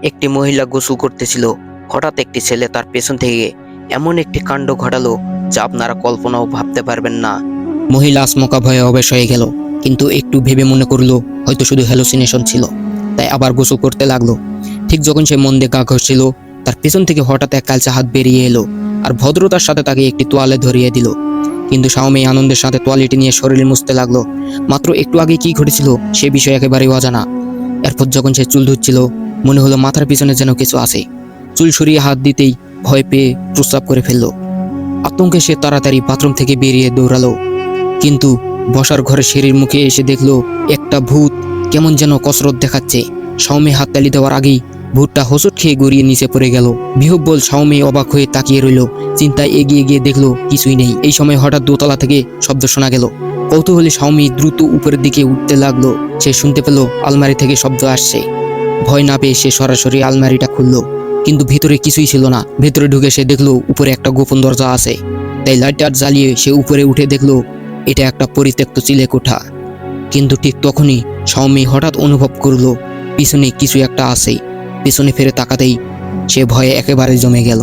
একটি মহিলা গোসল করতেছিল। হঠাৎ একটি ছেলে তার পেছন থেকে এমন একটি কাণ্ড ঘটালো যা আপনারা কল্পনাও ভাবতে পারবেন না। মহিলা আচমকা ভয়ে অবেশ হয়ে গেল, কিন্তু একটু ভেবে মনে করলো হয়তো শুধু হ্যালুসিনেশন ছিল, তাই আবার গোসল করতে লাগলো। ঠিক যখন সে মন দিয়ে গা ঘষছিল, তার পেছন থেকে হঠাৎ এক কালচে হাত বেরিয়ে এলো আর ভদ্রতার সাথে তাকে একটি তোয়ালে ধরিয়ে দিল। কিন্তু শাওমি আনন্দের সাথে তোয়ালেটি নিয়ে শরীরে মুছতে লাগলো। মাত্র একটু আগে কি ঘটেছিল সে বিষয় একেবারেই অজানা। এরপর যখন সে চুল ধুচ্ছিল, মনে হলো মাথার পিছনে যেন কিছু আছে। চুল সরিয়ে হাত দিতেই ভয় পেয়ে প্রস্রাব করে ফেললো। আতঙ্কে সে তাড়াতাড়ি বাথরুম থেকে বেরিয়ে দৌড়ালো, কিন্তু বসার ঘরে সিঁড়ির মুখে এসে দেখলো একটা ভূত কেমন যেন কসরত দেখাচ্ছে। শাওমি হাততালি দেওয়ার আগেই ভূতটা হোঁচট খেয়ে গড়িয়ে নিচে পড়ে গেল। বিহ্বল শাওমি অবাক হয়ে তাকিয়ে রইল, চিন্তায় এগিয়ে গিয়ে দেখলো কিছুই নেই। এই সময় হঠাৎ দোতলা থেকে শব্দ শোনা গেল। কৌতূহলী শাওমি দ্রুত উপরের দিকে উঠতে লাগলো। সে শুনতে পেল আলমারি থেকে শব্দ আসছে। ভয় না পেয়ে সে সরাসরি আলমারিটা খুললো, কিন্তু ভিতরে কিছুই ছিল না। ভেতরে ঢুকে সে দেখলো উপরে একটা গোপন দরজা আছে। তাই লাইটার জ্বালিয়ে সে উপরে উঠে দেখলো এটা একটা পরিত্যক্ত চিলে কোঠা। কিন্তু ঠিক তখনই শাওমি হঠাৎ অনুভব করলো পিছনে কিছু একটা আছে। পিছনে ফিরে তাকাতেই সে ভয়ে একেবারে জমে গেল।